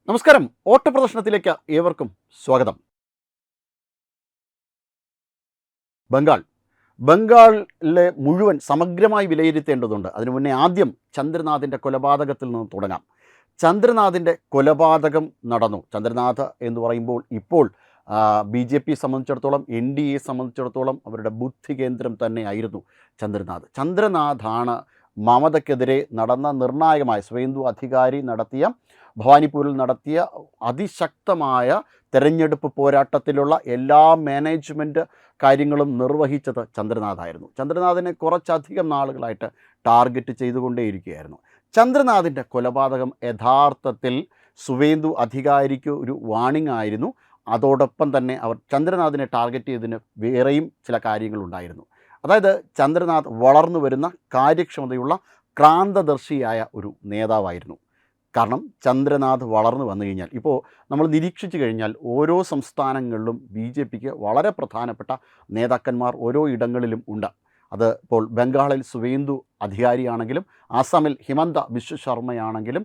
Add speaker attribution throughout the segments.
Speaker 1: നമസ്കാരം. ഓട്ടപ്രദർശനത്തിലേക്ക് ഏവർക്കും സ്വാഗതം. ബംഗാളിലെ മുഴുവൻ സമഗ്രമായി വിലയിരുത്തേണ്ടതുണ്ട്. അതിനു മുന്നേ ആദ്യം ചന്ദ്രനാഥിൻ്റെ കൊലപാതകത്തിൽ നിന്ന് തുടങ്ങാം. ചന്ദ്രനാഥിൻ്റെ കൊലപാതകം നടന്നു. ചന്ദ്രനാഥ് എന്ന് പറയുമ്പോൾ ഇപ്പോൾ BJP സംബന്ധിച്ചിടത്തോളം, NDA സംബന്ധിച്ചിടത്തോളം അവരുടെ ബുദ്ധി കേന്ദ്രം തന്നെയായിരുന്നു ചന്ദ്രനാഥാണ് മമതയ്ക്കെതിരെ നടന്ന നിർണായകമായ സുവേന്ദു അധികാരി നടത്തിയ ഭവാനിപ്പൂരിൽ നടത്തിയ അതിശക്തമായ തെരഞ്ഞെടുപ്പ് പോരാട്ടത്തിലുള്ള എല്ലാ മാനേജ്മെൻറ്റ് കാര്യങ്ങളും നിർവഹിച്ചത് ചന്ദ്രനാഥായിരുന്നു. ചന്ദ്രനാഥിനെ കുറച്ചധികം നാളുകളായിട്ട് ടാർഗറ്റ് ചെയ്തുകൊണ്ടേയിരിക്കുകയായിരുന്നു. ചന്ദ്രനാഥിൻ്റെ കൊലപാതകം യഥാർത്ഥത്തിൽ സുവേന്ദു അധികാരിക്ക് ഒരു വാണിംഗ് ആയിരുന്നു. അതോടൊപ്പം തന്നെ അവർ ചന്ദ്രനാഥിനെ ടാർഗറ്റ് ചെയ്തതിന് വേറെയും ചില കാര്യങ്ങളുണ്ടായിരുന്നു. അതായത് ചന്ദ്രനാഥ് വളർന്നു വരുന്ന കാര്യക്ഷമതയുള്ള ക്രാന്തദർശിയായ ഒരു നേതാവായിരുന്നു. കാരണം ചന്ദ്രനാഥ് വളർന്നു വന്നു കഴിഞ്ഞാൽ, ഇപ്പോൾ നമ്മൾ നിരീക്ഷിച്ചു കഴിഞ്ഞാൽ ഓരോ സംസ്ഥാനങ്ങളിലും BJPക്ക് വളരെ പ്രധാനപ്പെട്ട നേതാക്കന്മാർ ഓരോ ഇടങ്ങളിലും ഉണ്ട്. അത് ഇപ്പോൾ ബംഗാളിൽ സുവേന്ദു അധികാരിയാണെങ്കിലും, ആസാമിൽ ഹിമന്ത ബിശ്വ ശർമ്മയാണെങ്കിലും,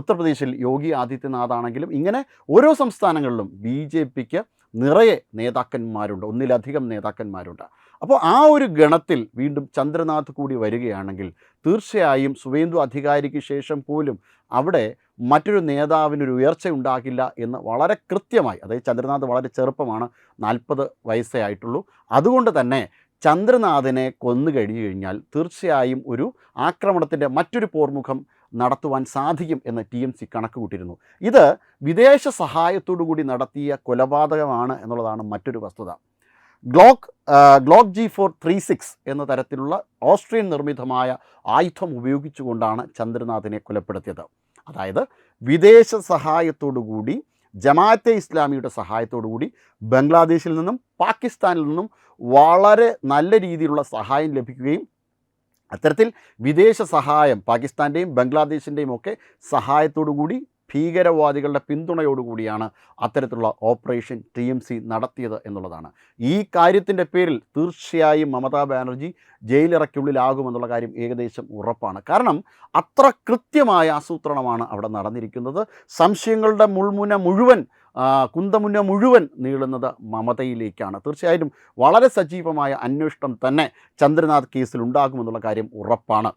Speaker 1: ഉത്തർപ്രദേശിൽ യോഗി ആദിത്യനാഥ് ആണെങ്കിലും, ഇങ്ങനെ ഓരോ സംസ്ഥാനങ്ങളിലും BJPക്ക് നിറയെ നേതാക്കന്മാരുണ്ട്, ഒന്നിലധികം നേതാക്കന്മാരുണ്ട്. അപ്പോൾ ആ ഒരു ഗണത്തിൽ വീണ്ടും ചന്ദ്രനാഥ് കൂടി വരികയാണെങ്കിൽ തീർച്ചയായും സുവേന്ദു അധികാരിക്ക് ശേഷം പോലും അവിടെ മറ്റൊരു നേതാവിനൊരു ഉയർച്ച ഉണ്ടാകില്ല എന്ന് വളരെ കൃത്യമായി, അതായത് ചന്ദ്രനാഥ് വളരെ ചെറുപ്പമാണ്, 40 വയസ്സേ ആയിട്ടുള്ളൂ. അതുകൊണ്ട് തന്നെ ചന്ദ്രനാഥിനെ കൊന്നു കഴിഞ്ഞു കഴിഞ്ഞാൽ തീർച്ചയായും ഒരു ആക്രമണത്തിൻ്റെ മറ്റൊരു പോർമുഖം നടത്തുവാൻ സാധിക്കും എന്ന് TMC കണക്ക് കൂട്ടിയിരുന്നു. ഇത് വിദേശ സഹായത്തോടു കൂടി നടത്തിയ കൊലപാതകമാണ് എന്നുള്ളതാണ് മറ്റൊരു വസ്തുത. ഗ്ലോക്ക് G436 എന്ന തരത്തിലുള്ള ഓസ്ട്രിയൻ നിർമ്മിതമായ ആയുധം ഉപയോഗിച്ചുകൊണ്ടാണ് ചന്ദ്രനാഥിനെ കൊലപ്പെടുത്തിയത്. അതായത് വിദേശ സഹായത്തോടുകൂടി, ജമാഅത്തെ ഇസ്ലാമിയുടെ സഹായത്തോടുകൂടി ബംഗ്ലാദേശിൽ നിന്നും പാകിസ്ഥാനിൽ നിന്നും വളരെ നല്ല രീതിയിലുള്ള സഹായം ലഭിക്കുകയും അത്തരത്തിൽ വിദേശ സഹായം പാകിസ്ഥാൻ്റെയും ബംഗ്ലാദേശിൻ്റെയും ഒക്കെ സഹായത്തോടുകൂടി ഭീകരവാദികളുടെ പിന്തുണയോടുകൂടിയാണ് അത്തരത്തിലുള്ള ഓപ്പറേഷൻ TMC നടത്തിയത് എന്നുള്ളതാണ്. ഈ കാര്യത്തിൻ്റെ പേരിൽ തീർച്ചയായും മമതാ ബാനർജി ജയിലിറക്കുള്ളിലാകുമെന്നുള്ള കാര്യം ഏകദേശം ഉറപ്പാണ്. കാരണം അത്ര കൃത്യമായ ആസൂത്രണമാണ് അവിടെ നടന്നിരിക്കുന്നത്. സംശയങ്ങളുടെ കുന്തമുന മുഴുവൻ നീളുന്നത് മമതയിലേക്കാണ്. തീർച്ചയായും വളരെ സജീവമായ അന്വേഷണം തന്നെ ചന്ദ്രനാഥ് കേസിൽ ഉണ്ടാകുമെന്നുള്ള കാര്യം ഉറപ്പാണ്.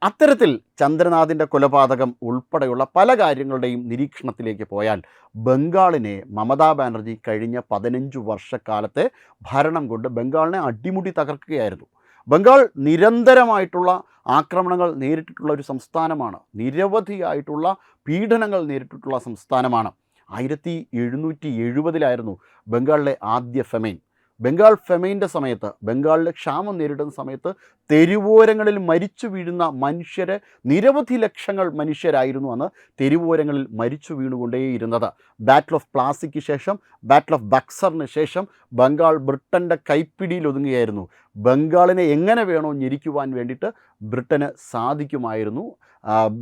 Speaker 1: അത്തരത്തിൽ ചന്ദ്രനാഥിൻ്റെ കൊലപാതകം ഉൾപ്പെടെയുള്ള പല കാര്യങ്ങളുടെയും നിരീക്ഷണത്തിലേക്ക് പോയാൽ ബംഗാളിനെ മമതാ ബാനർജി കഴിഞ്ഞ 15 വർഷക്കാലത്തെ ഭരണം കൊണ്ട് ബംഗാളിനെ അടിമുടി തകർക്കുകയായിരുന്നു. ബംഗാൾ നിരന്തരമായിട്ടുള്ള ആക്രമണങ്ങൾ നേരിട്ടിട്ടുള്ള ഒരു സംസ്ഥാനമാണ്. നിരവധിയായിട്ടുള്ള പീഡനങ്ങൾ നേരിട്ടിട്ടുള്ള സംസ്ഥാനമാണ്. 1770 ബംഗാളിലെ ആദ്യ ഫെമൈൻ. ബംഗാൾ ഫെമൈൻ്റെ സമയത്ത്, ബംഗാളിലെ ക്ഷാമം നേരിടുന്ന സമയത്ത് തെരുവോരങ്ങളിൽ മരിച്ചു വീഴുന്ന മനുഷ്യരെ, നിരവധി ലക്ഷങ്ങൾ മനുഷ്യരായിരുന്നു അന്ന് തെരുവോരങ്ങളിൽ മരിച്ചു വീണുകൊണ്ടേയിരുന്നത്. ബാറ്റിൽ ഓഫ് പ്ലാസിക്ക് ശേഷം, ബാറ്റിൽ ഓഫ് ബക്സറിന് ശേഷം ബംഗാൾ ബ്രിട്ടൻ്റെ കൈപ്പിടിയിൽ ഒതുങ്ങുകയായിരുന്നു. ബംഗാളിനെ എങ്ങനെ വേണോ ഞെരിക്കുവാൻ വേണ്ടിയിട്ട് ബ്രിട്ടന് സാധിക്കുമായിരുന്നു.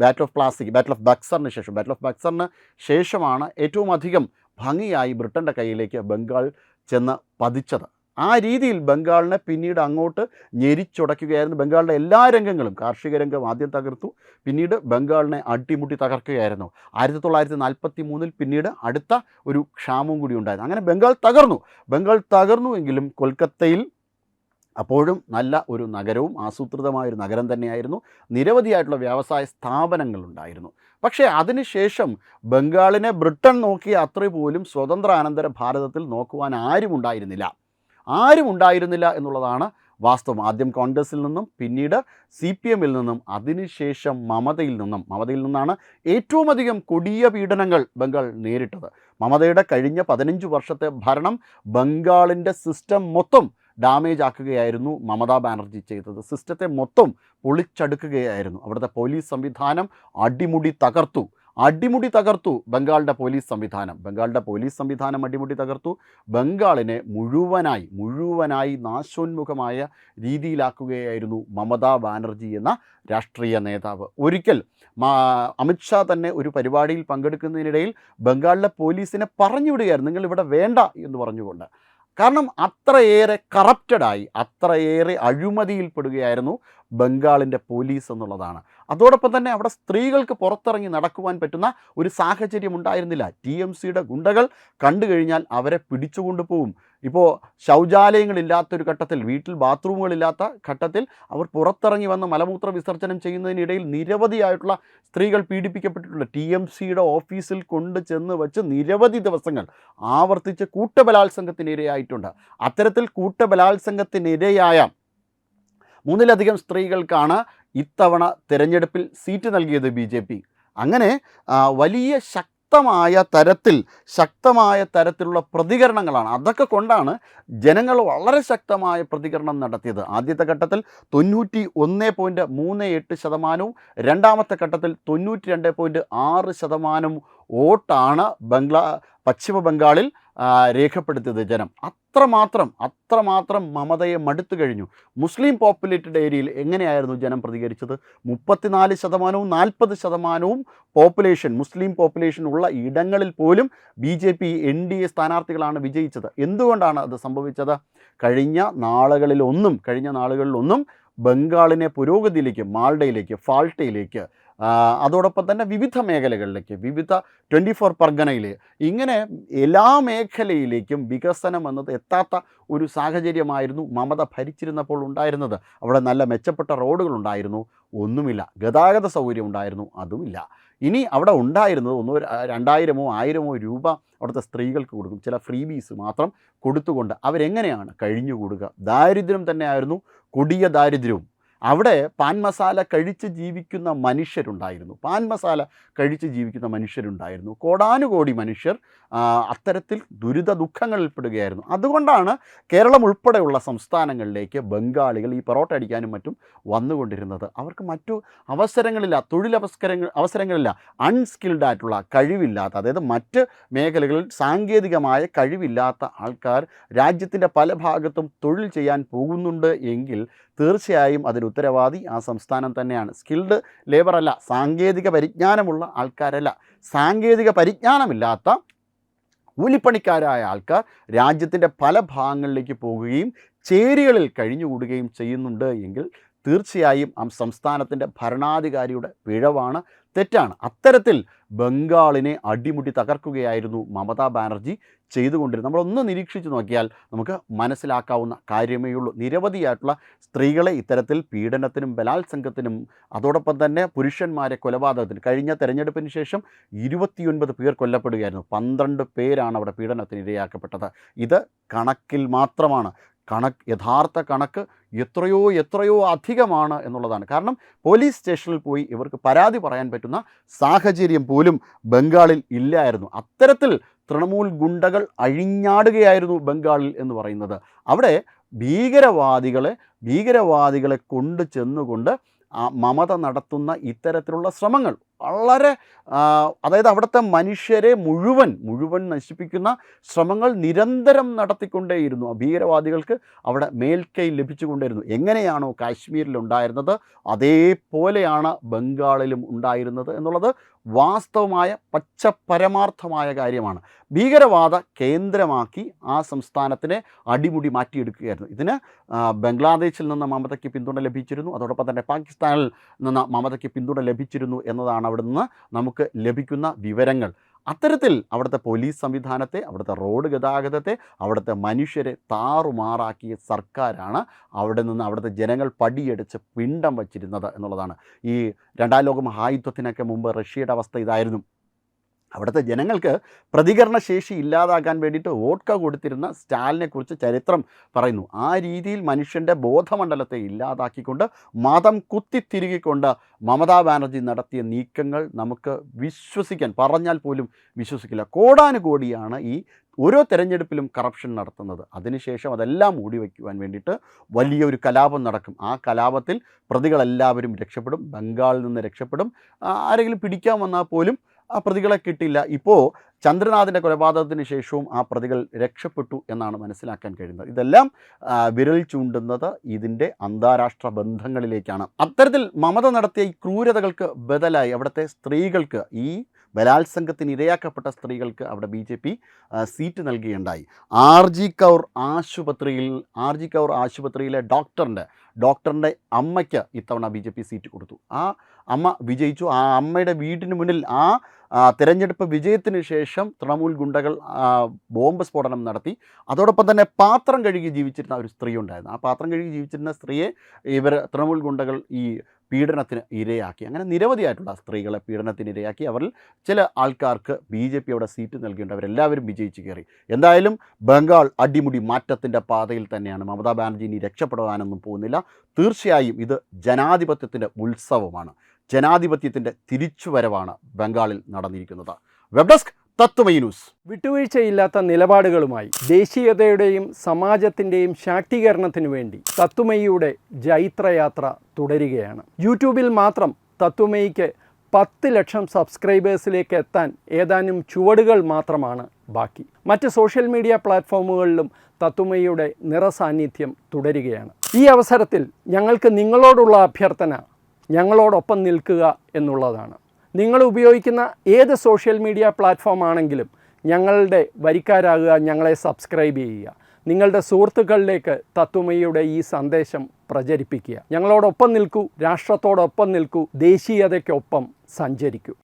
Speaker 1: ബാറ്റിൽ ഓഫ് ബക്സറിന് ശേഷമാണ് ഏറ്റവും അധികം ഭംഗിയായി ബ്രിട്ടൻ്റെ കയ്യിലേക്ക് ബംഗാൾ ചെന്ന് പതിച്ചത്. ആ രീതിയിൽ ബംഗാളിനെ പിന്നീട് അങ്ങോട്ട് ഞെരിച്ചുടയ്ക്കുകയായിരുന്നു. ബംഗാളിലെ എല്ലാ രംഗങ്ങളും, കാർഷിക രംഗം ആദ്യം തകർത്തു, പിന്നീട് ബംഗാളിനെ അടിമുടി തകർക്കുകയായിരുന്നു. 1943 പിന്നീട് അടുത്ത ഒരു ക്ഷാമവും കൂടി ഉണ്ടായിരുന്നു. അങ്ങനെ ബംഗാൾ തകർന്നുവെങ്കിലും കൊൽക്കത്തയിൽ അപ്പോഴും നല്ല ഒരു നഗരവും ആസൂത്രിതമായൊരു നഗരം തന്നെയായിരുന്നു. നിരവധിയായിട്ടുള്ള വ്യവസായ സ്ഥാപനങ്ങളുണ്ടായിരുന്നു. പക്ഷേ അതിനുശേഷം ബംഗാളിനെ ബ്രിട്ടൻ നോക്കിയ അത്ര പോലും സ്വതന്ത്രാനന്തര ഭാരതത്തിൽ നോക്കുവാൻ ആരും ഉണ്ടായിരുന്നില്ല എന്നുള്ളതാണ് വാസ്തവം. ആദ്യം കോൺഗ്രസിൽ നിന്നും, പിന്നീട് CPMൽ നിന്നും, അതിനുശേഷം മമതയിൽ നിന്നാണ് ഏറ്റവും അധികം കൊടിയ പീഡനങ്ങൾ ബംഗാൾ നേരിട്ടത്. മമതയുടെ കഴിഞ്ഞ 15 വർഷത്തെ ഭരണം ബംഗാളിൻ്റെ സിസ്റ്റം മൊത്തം ഡാമേജ് ആക്കുകയായിരുന്നു മമതാ ബാനർജി ചെയ്തത്. സിസ്റ്റത്തെ മൊത്തം പൊളിച്ചടുക്കുകയായിരുന്നു. അവിടുത്തെ പോലീസ് സംവിധാനം അടിമുടി തകർത്തു. ബംഗാളിൻ്റെ പോലീസ് സംവിധാനം അടിമുടി തകർത്തു. ബംഗാളിനെ മുഴുവനായി നാശോന്മുഖമായ രീതിയിലാക്കുകയായിരുന്നു മമതാ ബാനർജി എന്ന രാഷ്ട്രീയ നേതാവ്. ഒരിക്കൽ അമിത്ഷാ തന്നെ ഒരു പരിപാടിയിൽ പങ്കെടുക്കുന്നതിനിടയിൽ ബംഗാളിലെ പോലീസിനെ പറഞ്ഞുവിടുകയായിരുന്നു, നിങ്ങൾ ഇവിടെ വേണ്ട എന്ന് പറഞ്ഞുകൊണ്ട്. കാരണം അത്രയേറെ കറപ്റ്റഡായി, അത്രയേറെ അഴിമതിയിൽപ്പെടുകയായിരുന്നു ബംഗാളിൻ്റെ പോലീസ് എന്നുള്ളതാണ്. അതോടൊപ്പം തന്നെ അവിടെ സ്ത്രീകൾക്ക് പുറത്തിറങ്ങി നടക്കുവാൻ പറ്റുന്ന ഒരു സാഹചര്യം ഉണ്ടായിരുന്നില്ല. TMCയുടെ ഗുണ്ടകൾ കണ്ടു കഴിഞ്ഞാൽ അവരെ പിടിച്ചുകൊണ്ടു പോവും. ഇപ്പോൾ ശൗചാലയങ്ങളില്ലാത്തൊരു ഘട്ടത്തിൽ, വീട്ടിൽ ബാത്റൂമുകളില്ലാത്ത ഘട്ടത്തിൽ അവർ പുറത്തിറങ്ങി വന്ന് മലമൂത്ര വിസർജനം ചെയ്യുന്നതിനിടയിൽ നിരവധിയായിട്ടുള്ള സ്ത്രീകൾ പീഡിപ്പിക്കപ്പെട്ടിട്ടുണ്ട്. TMCയുടെ ഓഫീസിൽ കൊണ്ട് ചെന്ന് വച്ച് നിരവധി ദിവസങ്ങൾ ആവർത്തിച്ച് കൂട്ടബലാത്സംഗത്തിനിരയായിട്ടുണ്ട്. അത്തരത്തിൽ കൂട്ടബലാത്സംഗത്തിനിരയായ 3ലധികം സ്ത്രീകൾക്കാണ് ഇത്തവണ തിരഞ്ഞെടുപ്പിൽ സീറ്റ് നൽകിയത് BJP. അങ്ങനെ വലിയ ശക്തമായ തരത്തിലുള്ള പ്രതികരണങ്ങളാണ്. അതൊക്കെ കൊണ്ടാണ് ജനങ്ങൾ വളരെ ശക്തമായ പ്രതികരണം നടത്തിയത്. ആദ്യത്തെ ഘട്ടത്തിൽ 91.38%, രണ്ടാമത്തെ ഘട്ടത്തിൽ 92.6% വോട്ടാണ് പശ്ചിമ ബംഗാളിൽ രേഖപ്പെടുത്തിയത് ജനം. അത്രമാത്രം മമതയെ മടുത്തു കഴിഞ്ഞു. മുസ്ലിം പോപ്പുലേറ്റഡ് ഏരിയയിൽ എങ്ങനെയായിരുന്നു ജനം പ്രതികരിച്ചത്? 34%, 40% മുസ്ലിം പോപ്പുലേഷൻ ഉള്ള ഇടങ്ങളിൽ പോലും BJP NDA സ്ഥാനാർത്ഥികളാണ് വിജയിച്ചത്. എന്തുകൊണ്ടാണ് അത് സംഭവിച്ചത്? കഴിഞ്ഞ നാളുകളിലൊന്നും ബംഗാളിനെ പുരോഗതിയിലേക്ക്, മാൾഡയിലേക്ക്, ഫാൾട്ടയിലേക്ക്, അതോടൊപ്പം തന്നെ വിവിധ മേഖലകളിലേക്ക്, വിവിധ 24 പർഗനയിൽ, ഇങ്ങനെ എല്ലാ മേഖലയിലേക്കും വികസനം എന്നത് എത്താത്ത ഒരു സാഹചര്യമായിരുന്നു മമത ഭരിച്ചിരുന്നപ്പോൾ ഉണ്ടായിരുന്നത്. അവിടെ നല്ല മെച്ചപ്പെട്ട റോഡുകളുണ്ടായിരുന്നു, ഒന്നുമില്ല. ഗതാഗത സൗകര്യം ഉണ്ടായിരുന്നു, അതുമില്ല. ഇനി അവിടെ ഉണ്ടായിരുന്നത് 2000-1000 രൂപ അവിടുത്തെ സ്ത്രീകൾക്ക് കൊടുക്കും, ചില ഫ്രീബീസ് മാത്രം കൊടുത്തുകൊണ്ട് അവരെങ്ങനെയാണ് കഴിഞ്ഞുകൂടുക? ദാരിദ്ര്യം തന്നെയായിരുന്നു, കൊടിയ ദാരിദ്ര്യവും. അവിടെ പാൻ മസാല കഴിച്ച് ജീവിക്കുന്ന മനുഷ്യരുണ്ടായിരുന്നു. കോടാനുകോടി മനുഷ്യർ അത്തരത്തിൽ ദുഃഖങ്ങളിൽപ്പെടുകയായിരുന്നു. അതുകൊണ്ടാണ് കേരളം ഉൾപ്പെടെയുള്ള സംസ്ഥാനങ്ങളിലേക്ക് ബംഗാളികൾ ഈ പൊറോട്ട അടിക്കാനും മറ്റും വന്നുകൊണ്ടിരുന്നത്. അവർക്ക് മറ്റു അവസരങ്ങളില്ല. അൺസ്കിൽഡ് ആയിട്ടുള്ള, കഴിവില്ലാത്ത, അതായത് മറ്റ് മേഖലകളിൽ സാങ്കേതികമായ കഴിവില്ലാത്ത ആൾക്കാർ രാജ്യത്തിൻ്റെ പല ഭാഗത്തും തൊഴിൽ ചെയ്യാൻ പോകുന്നുണ്ട് എങ്കിൽ തീർച്ചയായും അതിന് ഉത്തരവാദി ആ സംസ്ഥാനം തന്നെയാണ്. സ്കിൽഡ് ലേബറല്ല, സാങ്കേതിക പരിജ്ഞാനമുള്ള ആൾക്കാരല്ല. സാങ്കേതിക പരിജ്ഞാനമില്ലാത്ത കൂലിപ്പണിക്കാരായ ആൾക്കാർ രാജ്യത്തിൻ്റെ പല ഭാഗങ്ങളിലേക്ക് പോകുകയും ചേരികളിൽ കഴിഞ്ഞുകൂടുകയും ചെയ്യുന്നുണ്ട് എങ്കിൽ തീർച്ചയായും ആ സംസ്ഥാനത്തിൻ്റെ ഭരണാധികാരിയുടെ പിഴവാണ്, തെറ്റാണ്. അത്തരത്തിൽ ബംഗാളിനെ അടിമുടി തകർക്കുകയായിരുന്നു മമതാ ബാനർജി ചെയ്തുകൊണ്ടിരുന്നത്. നമ്മളൊന്ന് നിരീക്ഷിച്ച് നോക്കിയാൽ നമുക്ക് മനസ്സിലാക്കാവുന്ന കാര്യമേ ഉള്ളൂ. നിരവധിയായിട്ടുള്ള സ്ത്രീകളെ ഇത്തരത്തിൽ പീഡനത്തിനും ബലാത്സംഗത്തിനും അതോടൊപ്പം തന്നെ പുരുഷന്മാരെ കൊലപാതകത്തിന്, കഴിഞ്ഞ തെരഞ്ഞെടുപ്പിന് ശേഷം 29 പേർ കൊല്ലപ്പെടുകയായിരുന്നു. 12 പേരാണ് അവിടെ പീഡനത്തിന് ഇരയാക്കപ്പെട്ടത്. ഇത് കണക്കിൽ മാത്രമാണ്. യഥാർത്ഥ കണക്ക് എത്രയോ അധികമാണ് എന്നുള്ളതാണ്. കാരണം പോലീസ് സ്റ്റേഷനിൽ പോയി ഇവർക്ക് പരാതി പറയാൻ പറ്റുന്ന സാഹചര്യം പോലും ബംഗാളിൽ ഇല്ലായിരുന്നു. അത്തരത്തിൽ തൃണമൂൽ ഗുണ്ടകൾ അഴിഞ്ഞാടുകയായിരുന്നു ബംഗാളിൽ എന്ന് പറയുന്നത്. അവിടെ ഭീകരവാദികളെ കൊണ്ട് ചെന്നുകൊണ്ട് മമത നടത്തുന്ന ഇത്തരത്തിലുള്ള ശ്രമങ്ങൾ വളരെ, അതായത് അവിടുത്തെ മനുഷ്യരെ മുഴുവൻ നശിപ്പിക്കുന്ന ശ്രമങ്ങൾ നിരന്തരം നടത്തിക്കൊണ്ടേയിരുന്നു. ഭീകരവാദികൾക്ക് അവിടെ മേൽക്കൈ ലഭിച്ചുകൊണ്ടേയിരുന്നു. എങ്ങനെയാണോ കാശ്മീരിലുണ്ടായിരുന്നത് അതേപോലെയാണ് ബംഗാളിലും ഉണ്ടായിരുന്നത് എന്നുള്ളത് വാസ്തവമായ പരമാർത്ഥമായ കാര്യമാണ്. ഭീകരവാദ കേന്ദ്രമാക്കി ആ സംസ്ഥാനത്തിനെ അടിമുടി മാറ്റിയെടുക്കുകയായിരുന്നു. ഇതിന് ബംഗ്ലാദേശിൽ നിന്ന് മമതയ്ക്ക് പിന്തുണ ലഭിച്ചിരുന്നു, അതോടൊപ്പം തന്നെ പാകിസ്ഥാനിൽ നിന്ന് മമതയ്ക്ക് പിന്തുണ ലഭിച്ചിരുന്നു എന്നതാണ് അവിടെ നിന്ന് നമുക്ക് ലഭിക്കുന്ന വിവരങ്ങൾ. അത്തരത്തിൽ അവിടുത്തെ പോലീസ് സംവിധാനത്തെ, അവിടുത്തെ റോഡ് ഗതാഗതത്തെ, അവിടുത്തെ മനുഷ്യരെ താറുമാറാക്കിയ സർക്കാരാണ് അവിടുത്തെ ജനങ്ങൾ പടിയടിച്ച് പിണ്ടം വച്ചിരുന്നത് എന്നുള്ളതാണ്. ഈ 2ാം ലോക മഹായുദ്ധത്തിനൊക്കെ മുമ്പ് റഷ്യയുടെ അവസ്ഥ ഇതായിരുന്നു. അവിടുത്തെ ജനങ്ങൾക്ക് പ്രതികരണശേഷി ഇല്ലാതാക്കാൻ വേണ്ടിയിട്ട് വോഡ്ക കൊടുത്തിരുന്ന സ്റ്റാലിനെക്കുറിച്ച് ചരിത്രം പറയുന്നു. ആ രീതിയിൽ മനുഷ്യൻ്റെ ബോധമണ്ഡലത്തെ ഇല്ലാതാക്കിക്കൊണ്ട് മതം കുത്തിത്തിരുകിക്കൊണ്ട് മമതാ ബാനർജി നടത്തിയ നീക്കങ്ങൾ നമുക്ക് പറഞ്ഞാൽ പോലും വിശ്വസിക്കില്ല. കോടാനുകോടിയാണ് ഈ ഓരോ തെരഞ്ഞെടുപ്പിലും കറപ്ഷൻ നടത്തുന്നത്. അതിനുശേഷം അതെല്ലാം മൂടിവെക്കുവാൻ വേണ്ടിയിട്ട് വലിയൊരു കലാപം നടക്കും. ആ കലാപത്തിൽ പ്രതികളെല്ലാവരും രക്ഷപ്പെടും, ബംഗാളിൽ നിന്ന് രക്ഷപ്പെടും. ആരെങ്കിലും പിടിക്കാൻ വന്നാൽ പോലും ആ പ്രതികളെ കിട്ടില്ല. ഇപ്പോൾ ചന്ദ്രനാഥിൻ്റെ കൊലപാതകത്തിന് ശേഷവും ആ പ്രതികൾ രക്ഷപ്പെട്ടു എന്നാണ് മനസ്സിലാക്കാൻ കഴിയുന്നത്. ഇതെല്ലാം വിരൽ ചൂണ്ടുന്നത് ഇതിൻ്റെ അന്താരാഷ്ട്ര ബന്ധങ്ങളിലേക്കാണ്. അത്തരത്തിൽ മമത നടത്തിയ ഈ ക്രൂരതകൾക്ക് ബദലായി അവിടുത്തെ സ്ത്രീകൾക്ക്, ഈ ബലാത്സംഗത്തിന് ഇരയാക്കപ്പെട്ട സ്ത്രീകൾക്ക് അവിടെ BJP സീറ്റ് നൽകുകയുണ്ടായി. ആർ ജി കൗർ ആശുപത്രിയിലെ ഡോക്ടറിൻ്റെ അമ്മയ്ക്ക് ഇത്തവണ BJP സീറ്റ് കൊടുത്തു. ആ അമ്മ വിജയിച്ചു. ആ അമ്മയുടെ വീടിന് മുന്നിൽ തിരഞ്ഞെടുപ്പ് വിജയത്തിന് ശേഷം തൃണമൂൽ ഗുണ്ടകൾ ബോംബ് സ്ഫോടനം നടത്തി. അതോടൊപ്പം തന്നെ പാത്രം കഴുകി ജീവിച്ചിരുന്ന ഒരു സ്ത്രീ ഉണ്ടായിരുന്നു. ആ പാത്രം കഴുകി ജീവിച്ചിരുന്ന സ്ത്രീയെ തൃണമൂൽ ഗുണ്ടകൾ ഈ പീഡനത്തിന് ഇരയാക്കി. അങ്ങനെ നിരവധിയായിട്ടുള്ള സ്ത്രീകളെ പീഡനത്തിന് ഇരയാക്കി. അവരിൽ ചില ആൾക്കാർക്ക് BJP അവിടെ സീറ്റ് നൽകിയിട്ടുണ്ട്. അവരെല്ലാവരും വിജയിച്ച് കയറി. എന്തായാലും ബംഗാൾ അടിമുടി മാറ്റത്തിൻ്റെ പാതയിൽ തന്നെയാണ്. മമതാ ബാനർജി ഇനി രക്ഷപ്പെടുവാനൊന്നും പോകുന്നില്ല. തീർച്ചയായും ഇത് ജനാധിപത്യത്തിൻ്റെ ഉത്സവമാണ്. ജനാധിപത്യത്തിൻ്റെ തിരിച്ചുവരവാണ് ബംഗാളിൽ നടന്നിരിക്കുന്നത്. Web desk Tatwamayi news.
Speaker 2: വിട്ടുവീഴ്ചയില്ലാത്ത നിലപാടുകളുമായി ദേശീയതയുടെയും സമാജത്തിൻ്റെയും ശാക്തീകരണത്തിനു വേണ്ടി തത്വമയിയുടെ ജൈത്രയാത്ര തുടരുകയാണ്. യൂട്യൂബിൽ മാത്രം തത്വമയിക്ക് 10 ലക്ഷം സബ്സ്ക്രൈബേഴ്സിലേക്ക് എത്താൻ ഏതാനും ചുവടുകൾ മാത്രമാണ് ബാക്കി. മറ്റ് സോഷ്യൽ മീഡിയ പ്ലാറ്റ്ഫോമുകളിലും തത്വമയിയുടെ നിറസാന്നിധ്യം തുടരുകയാണ്. ഈ അവസരത്തിൽ ഞങ്ങൾക്ക് നിങ്ങളോടുള്ള അഭ്യർത്ഥന ഞങ്ങളോടൊപ്പം നിൽക്കുക എന്നുള്ളതാണ്. നിങ്ങൾ ഉപയോഗിക്കുന്ന ഏത് സോഷ്യൽ മീഡിയ പ്ലാറ്റ്ഫോം ആണെങ്കിലും ഞങ്ങളുടെ വരിക്കാരാകുക, ഞങ്ങളെ സബ്സ്ക്രൈബ് ചെയ്യുക, നിങ്ങളുടെ സുഹൃത്തുക്കളിലേക്ക് തത്വമയിയുടെ ഈ സന്ദേശം പ്രചരിപ്പിക്കുക. ഞങ്ങളോടൊപ്പം നിൽക്കൂ, രാഷ്ട്രത്തോടൊപ്പം നിൽക്കൂ, ദേശീയതയ്ക്കൊപ്പം സഞ്ചരിക്കൂ.